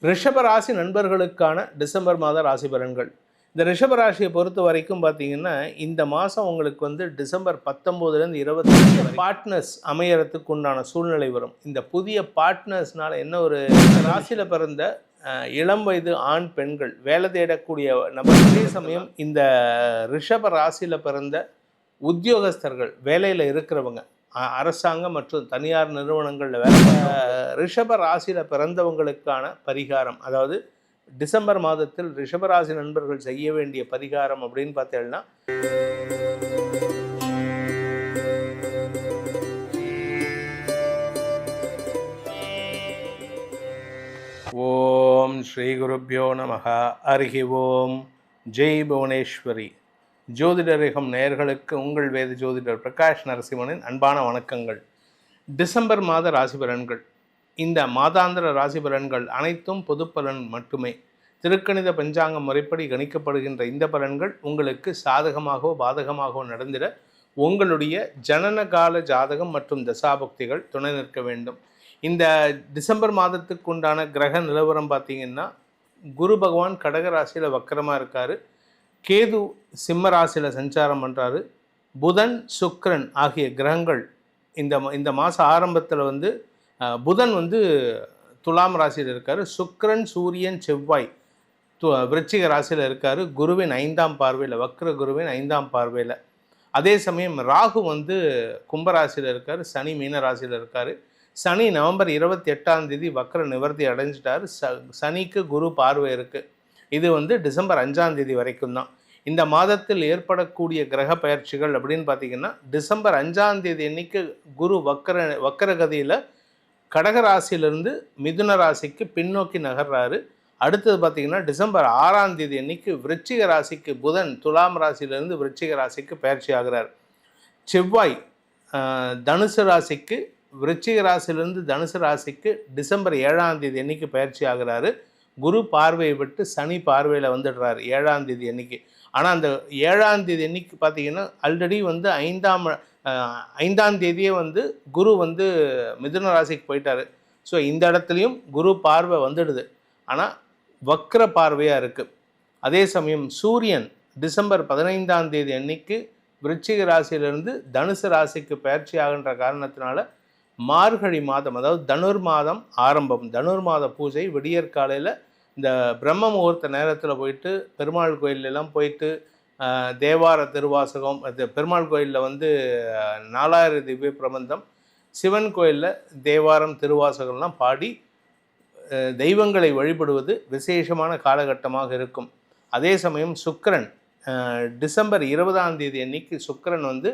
ரிஷப ராசி நண்பர்களுக்கான டிசம்பர் மாத ராசி பலன்கள். இந்த ரிஷப ராசியை பொறுத்த வரைக்கும் பார்த்தீங்கன்னா, இந்த மாதம் உங்களுக்கு வந்து டிசம்பர் 19லேருந்து 20 பார்ட்னர்ஸ் அமையறதுக்கு உண்டான சூழ்நிலை வரும். இந்த புதிய பார்ட்னர்ஸ்னால என்ன ஒரு ராசியில் பிறந்த இளம் வயது ஆண் பெண்கள் வேலை தேடக்கூடிய நபர். அதே சமயம் இந்த ரிஷப ராசியில் பிறந்த உத்தியோகஸ்தர்கள் வேலையில் இருக்கிறவங்க, அரசாங்கம் மற்றும் தனியார் நிறுவனங்களில் வேலை ரிஷப ராசியில் பிறந்தவங்களுக்கான பரிகாரம், அதாவது டிசம்பர் மாதத்தில் ரிஷபராசி நண்பர்கள் செய்ய வேண்டிய பரிகாரம் அப்படின்னு பார்த்தீங்கன்னா, ஓம் ஸ்ரீ குருப்யோ நமஹ. ஹரிஹி ஓம். ஜெய் புவனேஸ்வரி. ஜோதிடரகம் நேயர்களுக்கு உங்கள் வேத ஜோதிடர் பிரகாஷ் நரசிம்மனின் அன்பான வணக்கங்கள். டிசம்பர் மாத ராசி பலன்கள். இந்த மாதாந்திர ராசி பலன்கள் அனைத்தும் பொது பலன் மட்டுமே. திருக்கணித பஞ்சாங்க முறைப்படி கணிக்கப்படுகின்ற இந்த பலன்கள் உங்களுக்கு சாதகமாகவோ பாதகமாகவோ நடந்திட உங்களுடைய ஜனன கால ஜாதகம் மற்றும் தசாபக்திகள் துணை நிற்க வேண்டும். இந்த டிசம்பர் மாதத்துக்கு உண்டான கிரக நிலவரம் பார்த்திங்கன்னா, குரு பகவான் கடக ராசியில் வக்கரமாக இருக்கார், கேது சிம்ம ராசியில் சஞ்சாரம் பண்ணுறாரு, புதன் சுக்கிரன் ஆகிய கிரகங்கள் இந்த மாத ஆரம்பத்தில் வந்து புதன் வந்து துலாம் ராசியில் இருக்கார், சுக்கிரன் சூரியன் செவ்வாய் விருச்சிக ராசியில் இருக்கார், குருவின் 5ஆம் பார்வையில், வக்ர குருவின் 5ஆம் பார்வையில். அதே சமயம் ராகு வந்து கும்பராசியில் இருக்கார், சனி மீன ராசியில் இருக்கார். சனி நவம்பர் 28ஆம் தேதி வக்ர நிவர்த்தி அடைஞ்சிட்டார். சனிக்கு குரு பார்வை இருக்குது. இது வந்து டிசம்பர் 5ஆம் தேதி வரைக்கும் தான். இந்த மாதத்தில் ஏற்படக்கூடிய கிரக பயிற்சிகள் அப்படின்னு பார்த்திங்கன்னா, டிசம்பர் 5ஆம் தேதி அன்னைக்கு குரு வக்கரகதியில் கடகராசியிலிருந்து மிதுன ராசிக்கு பின்னோக்கி நகர்றாரு. அடுத்தது பார்த்திங்கன்னா, டிசம்பர் 6ஆம் தேதி அன்னைக்கு விருச்சிக ராசிக்கு புதன் துலாம் ராசியிலிருந்து விருச்சிக ராசிக்கு பயிற்சி ஆகிறார். செவ்வாய் தனுசு ராசிக்கு விருச்சிக ராசியிலிருந்து தனுசு ராசிக்கு டிசம்பர் 7ஆம் தேதி அன்னைக்கு பயிற்சி ஆகிறாரு. குரு பார்வையை விட்டு சனி பார்வையில் வந்துடுறாரு 7ஆம் தேதி அன்னைக்கு. ஆனால் அந்த 7ஆம் தேதி அன்னைக்கு பார்த்தீங்கன்னா, ஆல்ரெடி வந்து 5ஆம் தேதியே வந்து குரு வந்து மிதுன ராசிக்கு போயிட்டார். ஸோ இந்த இடத்துலையும் குரு பார்வை வந்துடுது, ஆனால் வக்ர பார்வையாக இருக்குது. அதே சமயம் சூரியன் டிசம்பர் 15ஆம் தேதி அன்னைக்கு விருச்சிக ராசியிலிருந்து தனுசு ராசிக்கு பயிற்சி ஆகின்ற காரணத்தினால மார்கழி மாதம், அதாவது தனுர் மாதம் ஆரம்பம். தனுர் மாத பூஜை விடியற் காலையில் இந்த பிரம்ம முகூர்த்த நேரத்தில் போயிட்டு பெருமாள் கோயிலெல்லாம் போயிட்டு தேவார திருவாசகம், அது பெருமாள் கோயிலில் வந்து 4000 திவ்ய பிரபந்தம், சிவன் கோயிலில் தேவாரம் திருவாசகம்லாம் பாடி தெய்வங்களை வழிபடுவது விசேஷமான காலகட்டமாக இருக்கும். அதே சமயம் சுக்கிரன் டிசம்பர் 20ஆம் தேதி அன்னைக்கு சுக்கிரன் வந்து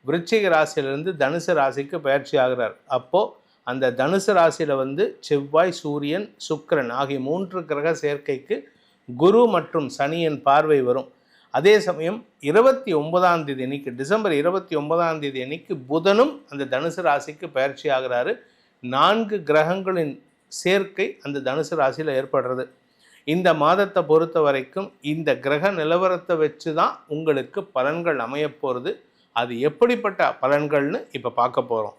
விருச்சிக ராசியிலிருந்து தனுசு ராசிக்கு பயிற்சி ஆகிறார். அப்போது அந்த தனுசு ராசியில் வந்து செவ்வாய் சூரியன் சுக்கிரன் ஆகிய 3 கிரக சேர்க்கைக்கு குரு மற்றும் சனியின் பார்வை வரும். அதே சமயம் 29ஆம் தேதி அன்னைக்கு டிசம்பர் 29ஆம் தேதி அன்னைக்கு புதனும் அந்த தனுசு ராசிக்கு பயிற்சி ஆகிறாரு. 4 கிரகங்களின் சேர்க்கை அந்த தனுசு ராசியில் ஏற்படுறது. இந்த மாதத்தை பொறுத்த வரைக்கும் இந்த கிரக நிலவரத்தை வச்சு தான் உங்களுக்கு பலன்கள் அமையப்போகிறது. அது எப்படிப்பட்ட பலன்கள்னு இப்போ பார்க்க போகிறோம்.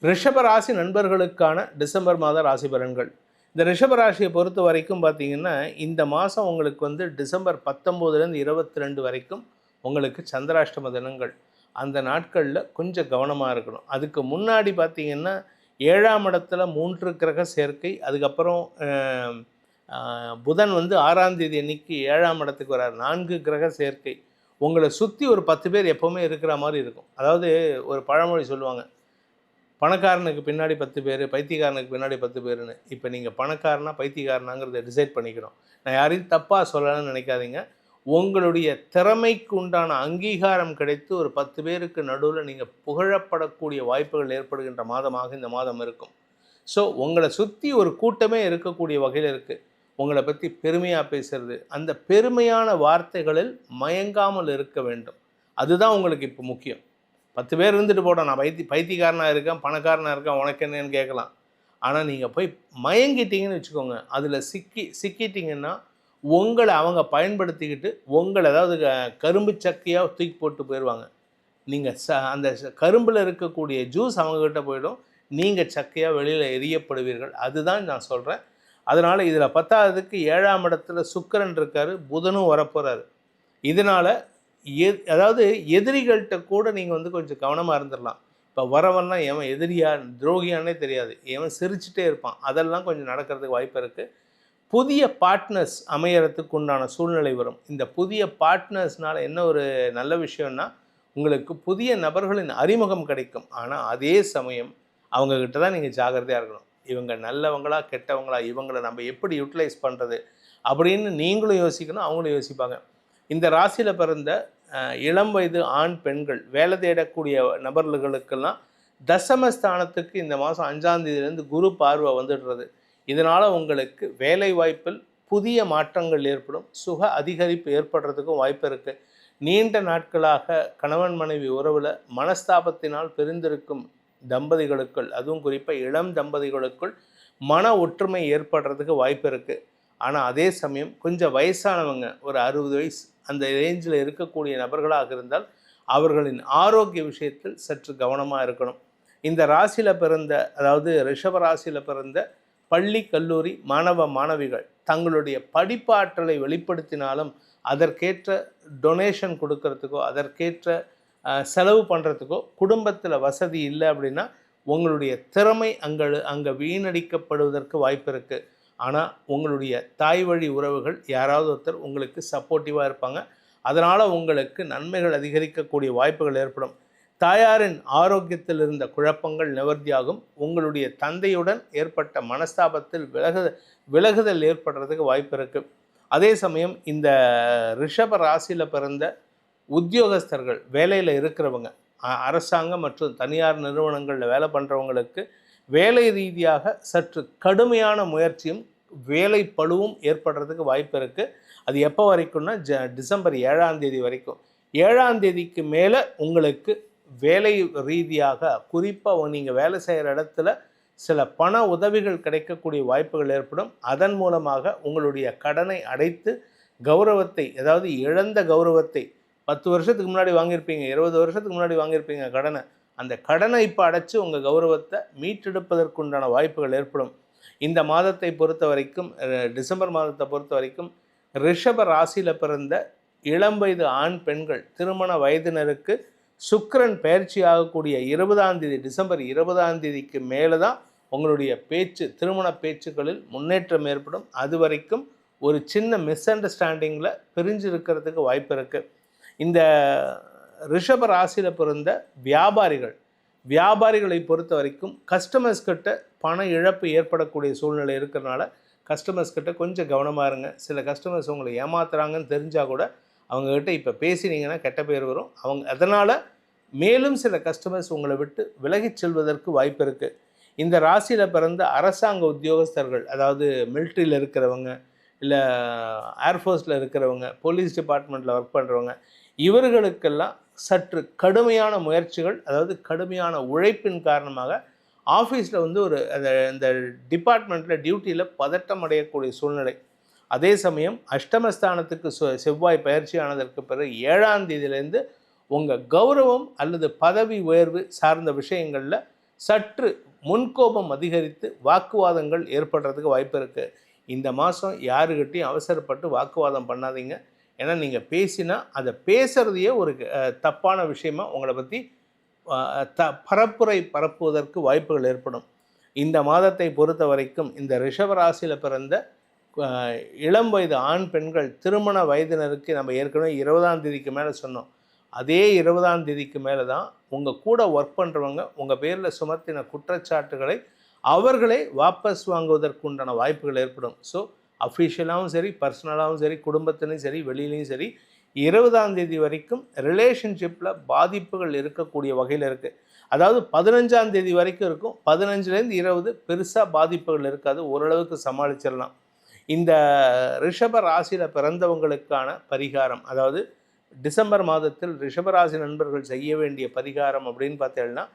ரிஷபராசி நண்பர்களுக்கான டிசம்பர் மாத ராசி பலன்கள். இந்த ரிஷபராசியை பொறுத்த வரைக்கும் பார்த்திங்கன்னா, இந்த மாதம் உங்களுக்கு வந்து டிசம்பர் 19லேருந்து 22 வரைக்கும் உங்களுக்கு சந்திராஷ்டம தினங்கள். அந்த நாட்களில் கொஞ்சம் கவனமாக இருக்கணும். அதுக்கு முன்னாடி பார்த்திங்கன்னா 7ஆம் இடத்துல 3 கிரக சேர்க்கை, அதுக்கப்புறம் புதன் வந்து 6ஆம் தேதி அன்னைக்கு 7ஆம் இடத்துக்கு வரார். 4 கிரக சேர்க்கை. உங்களை சுற்றி ஒரு 10 பேர் எப்போவுமே இருக்கிற மாதிரி இருக்கும். அதாவது ஒரு பழமொழி சொல்லுவாங்க, பணக்காரனுக்கு பின்னாடி 10 பேர், பைத்தியக்காரனுக்கு பின்னாடி 10 பேருன்னு. இப்போ நீங்கள் பணக்காரனா பைத்தியக்காரனாங்கிறத டிசைட் பண்ணிக்கணும். நான் யாரையும் தப்பாக சொல்லலாம்னு நினைக்காதீங்க. உங்களுடைய திறமைக்கு உண்டான அங்கீகாரம் கிடைத்து ஒரு 10 பேருக்கு நடுவில் நீங்கள் புகழப்படக்கூடிய வாய்ப்புகள் ஏற்படுகின்ற மாதமாக இந்த மாதம் இருக்கும். ஸோ உங்களை சுற்றி ஒரு கூட்டமே இருக்கக்கூடிய வகையில் இருக்குது. உங்களை பற்றி பெருமையாக பேசுகிறது, அந்த பெருமையான வார்த்தைகளில் மயங்காமல் இருக்க வேண்டும். அதுதான் உங்களுக்கு இப்போ முக்கியம். 10 பேர் இருந்துட்டு போட்டோம், நான் பைத்தியக்காரனாக இருக்கேன், பணக்காரனாக இருக்கேன், உனக்கு என்னன்னு கேட்கலாம். ஆனால் நீங்கள் போய் மயங்கிட்டீங்கன்னு வச்சுக்கோங்க, அதில் சிக்கிட்டிங்கன்னா உங்களை அவங்க பயன்படுத்திக்கிட்டு உங்களை அதாவது கரும்பு சக்கையாக தூக்கி போட்டு போயிடுவாங்க. நீங்கள் அந்த கரும்பில் இருக்கக்கூடிய ஜூஸ் அவங்கக்கிட்ட போயிடும், நீங்கள் சக்கையாக வெளியில் எரியப்படுவீர்கள். அதுதான் நான் சொல்கிறேன். அதனால் இதில் 10வதுக்கு 7ஆம் இடத்துல சுக்கிரன் இருக்கார், புதனும் வரப்போகிறாரு. இதனால் அதாவது எதிரிகள்கிட்ட கூட நீங்கள் வந்து கொஞ்சம் கவனமாக இருந்துடலாம். இப்போ வரவன்லாம் எவன் எதிரியா துரோகியானே தெரியாது, எவன் சிரிச்சுட்டே இருப்பான், அதெல்லாம் கொஞ்சம் நடக்கிறதுக்கு வாய்ப்பு இருக்குது. புதிய பார்ட்னர்ஸ் அமையறதுக்கு உண்டான சூழ்நிலை வரும். இந்த புதிய பார்ட்னர்ஸ்னால் என்ன ஒரு நல்ல விஷயம்னா, உங்களுக்கு புதிய நபர்களின் அறிமுகம் கிடைக்கும். ஆனால் அதே சமயம் அவங்கக்கிட்ட தான் நீங்கள் ஜாக்கிரதையாக இருக்கணும். இவங்க நல்லவங்களா கெட்டவங்களா, இவங்களை நம்ம எப்படி யூட்டிலைஸ் பண்ணுறது அப்படின்னு நீங்களும் யோசிக்கணும், அவங்களும் யோசிப்பாங்க. இந்த ராசியில் பிறந்த இளம் வயது ஆண் பெண்கள் வேலை தேடக்கூடிய நபர்களுக்கெல்லாம் தசமஸ்தானத்துக்கு இந்த மாதம் 5ஆம் தேதியிலேருந்து குரு பார்வை வந்துடுறது. இதனால் உங்களுக்கு வேலை வாய்ப்பில் புதிய மாற்றங்கள் ஏற்படும், சுக அதிகரிப்பு ஏற்படுறதுக்கும் வாய்ப்பு இருக்குது. நீண்ட நாட்களாக கணவன் மனைவி உறவில் மனஸ்தாபத்தினால் பிரிந்திருக்கும் தம்பதிகளுக்குள், அதுவும் குறிப்பாக இளம் தம்பதிகளுக்குள் மன ஒற்றுமை ஏற்படுறதுக்கு வாய்ப்பு இருக்குது. ஆனால் அதே சமயம் கொஞ்சம் வயசானவங்க, ஒரு 60 வயசு அந்த ரேஞ்சில் இருக்கக்கூடிய நபர்களாக இருந்தால் அவர்களின் ஆரோக்கிய விஷயத்தில் சற்று கவனமாக இருக்கணும். இந்த ராசியில் பிறந்த, அதாவது ரிஷப ராசியில் பிறந்த பள்ளி கல்லூரி மாணவ மாணவிகள் தங்களுடைய படிப்பாற்றலை வெளிப்படுத்தினாலும் அதற்கேற்ற டொனேஷன் கொடுக்கறதுக்கோ அதற்கேற்ற செலவு பண்ணுறதுக்கோ குடும்பத்தில் வசதி இல்லை அப்படின்னா உங்களுடைய திறமை அங்கே வீணடிக்கப்படுவதற்கு வாய்ப்பு இருக்குது. ஆனால் உங்களுடைய தாய் வழி உறவுகள் யாராவது ஒருத்தர் உங்களுக்கு சப்போர்ட்டிவாக இருப்பாங்க. அதனால் உங்களுக்கு நன்மைகள் அதிகரிக்கக்கூடிய வாய்ப்புகள் ஏற்படும். தாயாரின் ஆரோக்கியத்தில் இருந்த குழப்பங்கள் நிவர்த்தியாகும். உங்களுடைய தந்தையுடன் ஏற்பட்ட மனஸ்தாபத்தில் விலகுதல் ஏற்படுறதுக்கு வாய்ப்பு இருக்குது. அதே சமயம் இந்த ரிஷப ராசியில் பிறந்த உத்தியோகஸ்தர்கள், வேலையில் இருக்கிறவங்க, அரசாங்கம் மற்றும் தனியார் நிறுவனங்களில் வேலை பண்ணுறவங்களுக்கு வேலை ரீதியாக சற்று கடுமையான முயற்சியும் வேலை பளுவும் ஏற்படுறதுக்கு வாய்ப்பு இருக்குது. அது எப்போ வரைக்கும்னா டிசம்பர் 7ஆம் தேதி வரைக்கும். 7ஆம் தேதிக்கு மேலே உங்களுக்கு வேலை ரீதியாக, குறிப்பாக நீங்கள் வேலை செய்கிற இடத்துல சில பண உதவிகள் கிடைக்கக்கூடிய வாய்ப்புகள் ஏற்படும். அதன் மூலமாக உங்களுடைய கடனை அடைத்து கௌரவத்தை, அதாவது இழந்த கௌரவத்தை 10 வருஷத்துக்கு முன்னாடி வாங்கியிருப்பீங்க, 20 வருஷத்துக்கு முன்னாடி வாங்கியிருப்பீங்க கடனை, அந்த கடனை இப்போ அடைச்சி உங்கள் கௌரவத்தை மீட்டெடுப்பதற்குண்டான வாய்ப்புகள் ஏற்படும். இந்த மாதத்தை பொறுத்த வரைக்கும், டிசம்பர் மாதத்தை பொறுத்த வரைக்கும் ரிஷப ராசியில் பிறந்த இளம் வயது ஆண் பெண்கள் திருமண வயதினருக்கு சுக்கிரன் பயிற்சி ஆகக்கூடிய 20ஆம் தேதி, டிசம்பர் 20ஆம் தேதிக்கு மேலே தான் உங்களுடைய திருமண பேச்சுக்களில் முன்னேற்றம் ஏற்படும். அது வரைக்கும் ஒரு சின்ன மிஸ் அண்டர்ஸ்டாண்டிங்கில் பிரிஞ்சு இருக்கிறதுக்கு வாய்ப்பு இருக்குது. இந்த ரிஷப ராசியில் பிறந்த வியாபாரிகளை பொறுத்த வரைக்கும் கஸ்டமர்ஸ் கிட்ட பண இழப்பு ஏற்படக்கூடிய சூழ்நிலை இருக்கிறனால கஸ்டமர்ஸ் கிட்ட கொஞ்சம் கவனமாக இருங்க. சில கஸ்டமர்ஸ் உங்களை ஏமாத்துறாங்கன்னு தெரிஞ்சால் கூட அவங்கக்கிட்ட இப்போ பேசினீங்கன்னா கெட்ட பேர் வரும். அதனால் மேலும் சில கஸ்டமர்ஸ் உங்களை விட்டு விலகிச் செல்வதற்கு வாய்ப்பு இருக்குது. இந்த ராசியில் பிறந்த அரசாங்க உத்தியோகஸ்தர்கள், அதாவது மிலிட்ரியில் இருக்கிறவங்க, இல்லை ஏர்ஃபோர்ஸில் இருக்கிறவங்க, போலீஸ் டிபார்ட்மெண்ட்டில் ஒர்க் பண்ணுறவங்க, இவர்களுக்கெல்லாம் சற்று கடுமையான முயற்சிகள், அதாவது கடுமையான உழைப்பின் காரணமாக ஆஃபீஸில் வந்து இந்த டிபார்ட்மெண்ட்டில் டியூட்டியில் பதட்டம் அடையக்கூடிய சூழ்நிலை. அதே சமயம் அஷ்டமஸ்தானத்துக்கு செவ்வாய் பயிற்சியானதற்கு பிறகு 7ஆம் தேதியிலேருந்து உங்கள் கௌரவம் அல்லது பதவி உயர்வு சார்ந்த விஷயங்களில் சற்று முன்கோபம் அதிகரித்து வாக்குவாதங்கள் ஏற்படுறதுக்கு வாய்ப்பு இருக்குது. இந்த மாதம் யாருக்கிட்டையும் அவசரப்பட்டு வாக்குவாதம் பண்ணாதீங்க. ஏன்னா நீங்கள் பேசினா அதை பேசுகிறதையே ஒரு தப்பான விஷயமாக உங்களை பற்றி பரப்புவதற்கு வாய்ப்புகள் ஏற்படும். இந்த மாதத்தை பொறுத்த வரைக்கும் இந்த ரிஷபராசியில் பிறந்த இளம் வயது ஆண் பெண்கள் திருமண வயதினருக்கு நம்ம ஏற்கனவே 20ஆம் தேதிக்கு மேலே சொன்னோம். அதே 20ஆம் தேதிக்கு மேலே தான் உங்கள் கூட ஒர்க் பண்ணுறவங்க உங்கள் பேரில் சுமத்தின குற்றச்சாட்டுகளை அவர்களே வாபஸ் வாங்குவதற்குண்டான வாய்ப்புகள் ஏற்படும். ஸோ அஃபிஷியலாகவும் சரி, பர்சனலாகவும் சரி, குடும்பத்திலையும் சரி, வெளியிலையும் சரி 20ஆம் தேதி வரைக்கும் ரிலேஷன்ஷிப்பில் பாதிப்புகள் இருக்கக்கூடிய வகையில் இருக்குது. அதாவது 15ஆம் தேதி வரைக்கும் இருக்கும், 15லேருந்து 20 பெருசாக பாதிப்புகள் இருக்காது, ஓரளவுக்கு சமாளிச்சிடலாம். இந்த ரிஷப ராசியில் பிறந்தவங்களுக்கான பரிகாரம், அதாவது டிசம்பர் மாதத்தில் ரிஷபராசி நண்பர்கள் செய்ய வேண்டிய பரிகாரம் அப்படின்னு பார்த்தீங்கன்னா,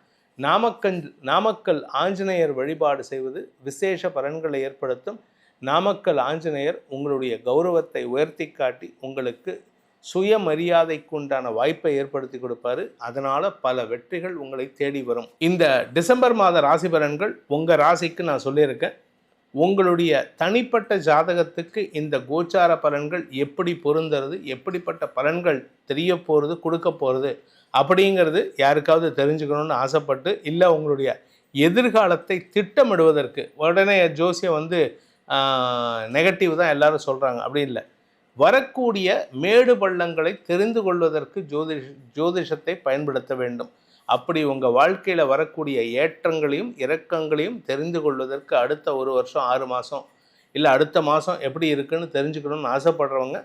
நாமக்கல் ஆஞ்சநேயர் வழிபாடு செய்வது விசேஷ பலன்களை ஏற்படுத்தும். நாமக்கல் ஆஞ்சநேயர் உங்களுடைய கௌரவத்தை உயர்த்தி காட்டி உங்களுக்கு சுயமரியாதைக்கு உண்டான வாய்ப்பை ஏற்படுத்தி கொடுப்பாரு. அதனால் பல வெற்றிகள் உங்களை தேடி வரும். இந்த டிசம்பர் மாத ராசி பலன்கள் உங்கள் ராசிக்கு நான் சொல்லியிருக்கேன். உங்களுடைய தனிப்பட்ட ஜாதகத்துக்கு இந்த கோச்சார பலன்கள் எப்படி பொருந்துறது, எப்படிப்பட்ட பலன்கள் தெரிய போகிறது, கொடுக்க போகிறது அப்படிங்கிறது யாருக்காவது தெரிஞ்சுக்கணும்னு ஆசைப்பட்டு, இல்லை உங்களுடைய எதிர்காலத்தை திட்டமிடுவதற்கு, உடனே ஜோசியம் வந்து நெகட்டிவ் தான் எல்லாரும் சொல்கிறாங்க, அப்படி இல்லை. வரக்கூடிய மேடு பள்ளங்களை தெரிந்து கொள்வதற்கு ஜோதிஷத்தை பயன்படுத்த வேண்டும். அப்படி உங்கள் வாழ்க்கையில் வரக்கூடிய ஏற்றங்களையும் இறக்கங்களையும் தெரிந்து கொள்வதற்கு அடுத்த 1 வருஷம் 6 மாதம் இல்லை அடுத்த மாதம் எப்படி இருக்குன்னு தெரிஞ்சுக்கணும்னு ஆசைப்படுறவங்க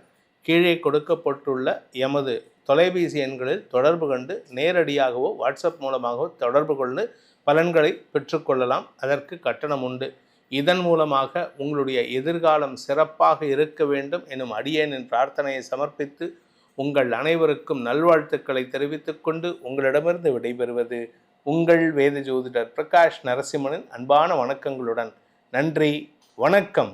கீழே கொடுக்கப்பட்டுள்ள எமது தொலைபேசி எண்களில் தொடர்பு கண்டு நேரடியாகவோ வாட்ஸ்அப் மூலமாகவோ தொடர்பு கொண்டு பலன்களை பெற்றுக்கொள்ளலாம். அதற்கு கட்டணம் உண்டு. இதன் மூலமாக உங்களுடைய எதிர்காலம் சிறப்பாக இருக்க வேண்டும் எனும் அடியேனின் பிரார்த்தனையை சமர்ப்பித்து உங்கள் அனைவருக்கும் நல்வாழ்த்துக்களை தெரிவித்துக் கொண்டு உங்களிடமிருந்து விடைபெறுவது உங்கள் வேத ஜோதிடர் பிரகாஷ் நரசிம்மனின் அன்பான வணக்கங்களுடன். நன்றி, வணக்கம்.